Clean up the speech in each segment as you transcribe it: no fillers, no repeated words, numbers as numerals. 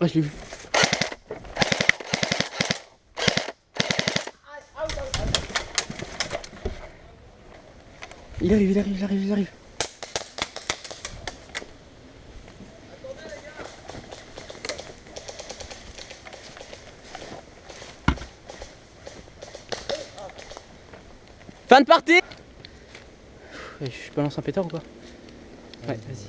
Ah, je l'ai vu. Il arrive, il arrive, il arrive, il arrive. Fin de partie. Je balance un pétard ou quoi? Ouais, vas-y.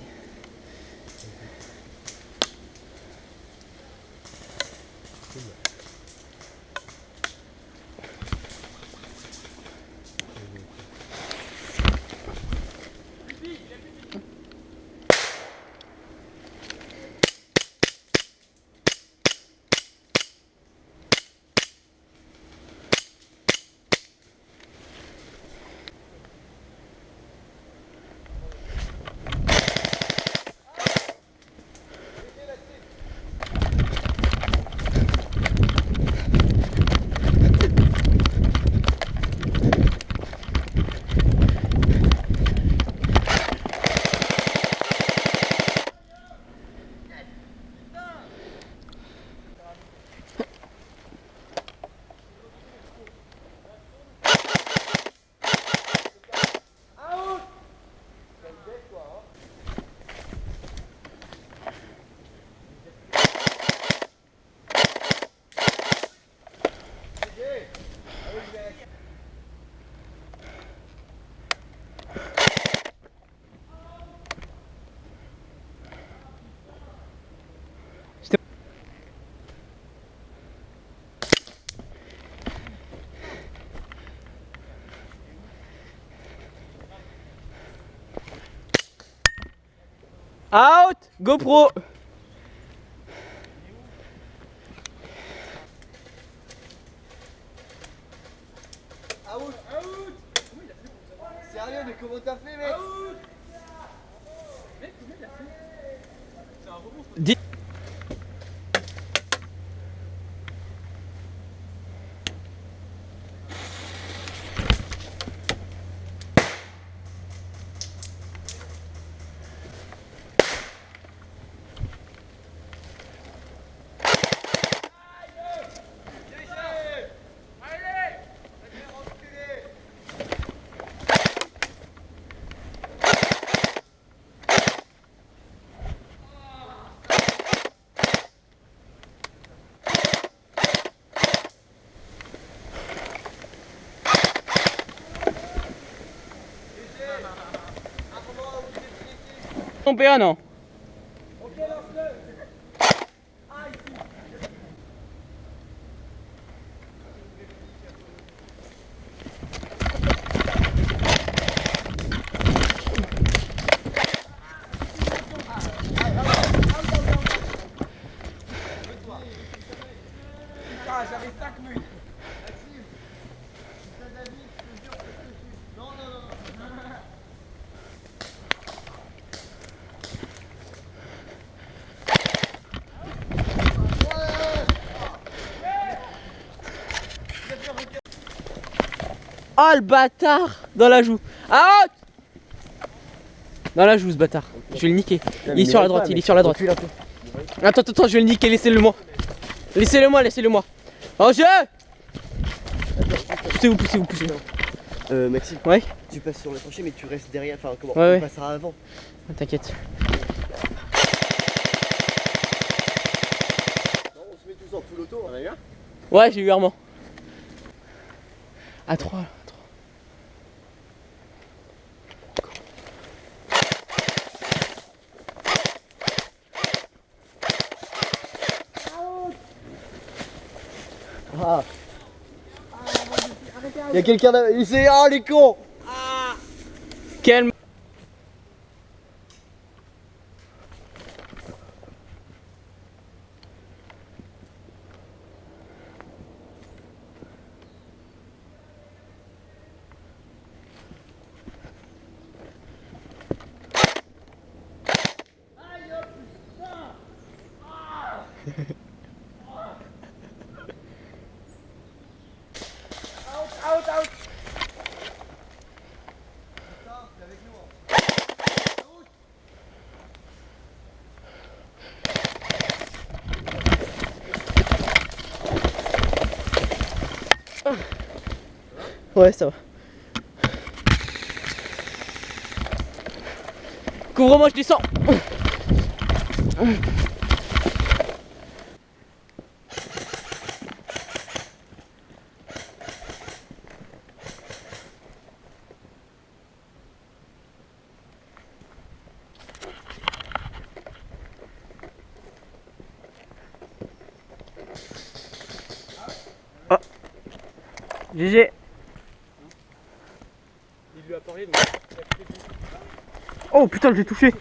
Out! GoPro! Out! Out! Sérieux, mais comment t'as fait, mec? Out! Mec, comment il a fait? C'est un rebond. Ton PA non? Ok, lance-le! Ah, ici! Ah, j'avais 5 minutes! Non, non, non, non! Oh le bâtard! Dans la joue! Out! Dans la joue ce bâtard. Je vais le niquer. Il est sur la droite, il est sur la droite. Attends, attends, je vais le niquer, laissez-le moi. Laissez-le moi, laissez-le moi. En jeu! Poussez-vous, poussez-vous, poussez-vous. Maxime, Ouais? tu passes sur le tranché, mais tu restes derrière. Enfin, comment? Ouais, Tu ouais. passeras avant. T'inquiète. Non, on se met tous en full auto. On a eu un? Ouais, j'ai eu Armand. À 3. Ah. Il y a quelqu'un là. Il s'est. Ah, les cons! Calme. Out, out! Ouais, ça va. Couvre-moi, je descends. Oh. GG. Il lui a parlé donc. Oh putain, j'ai touché.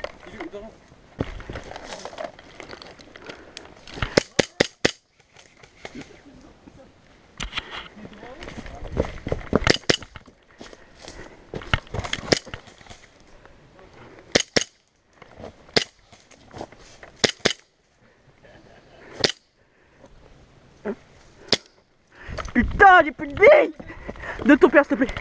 Putain, j'ai plus de billes. Donne ton père, s'il te plaît.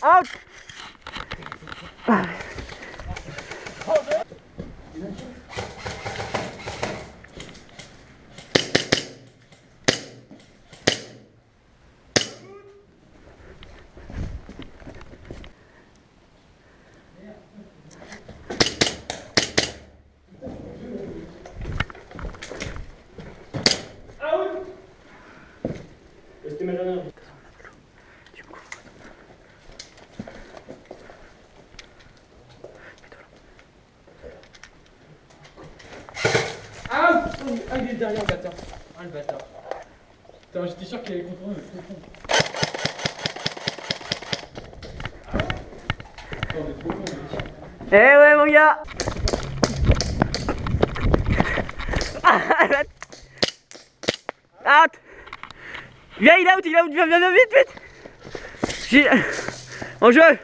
Out. C'était ma dernière. Ah, il est derrière le bâtard. Ah, le bâtard. Putain, j'étais sûr qu'il allait contourner le trop fond. On est trop con, mec. Eh ouais, mon gars. Out. Viens, il est out, viens, vite. En jeu.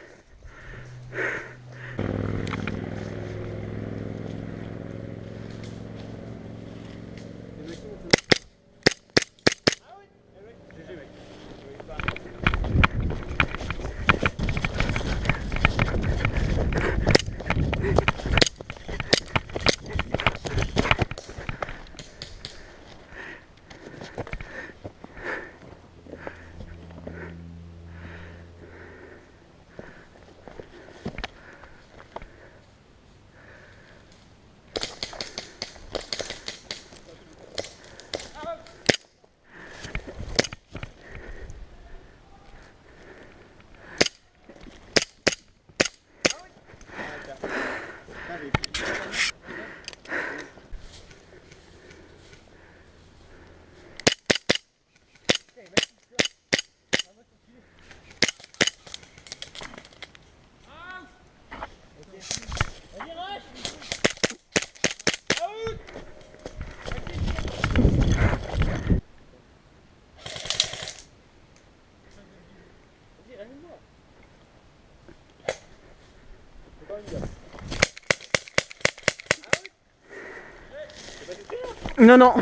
Non.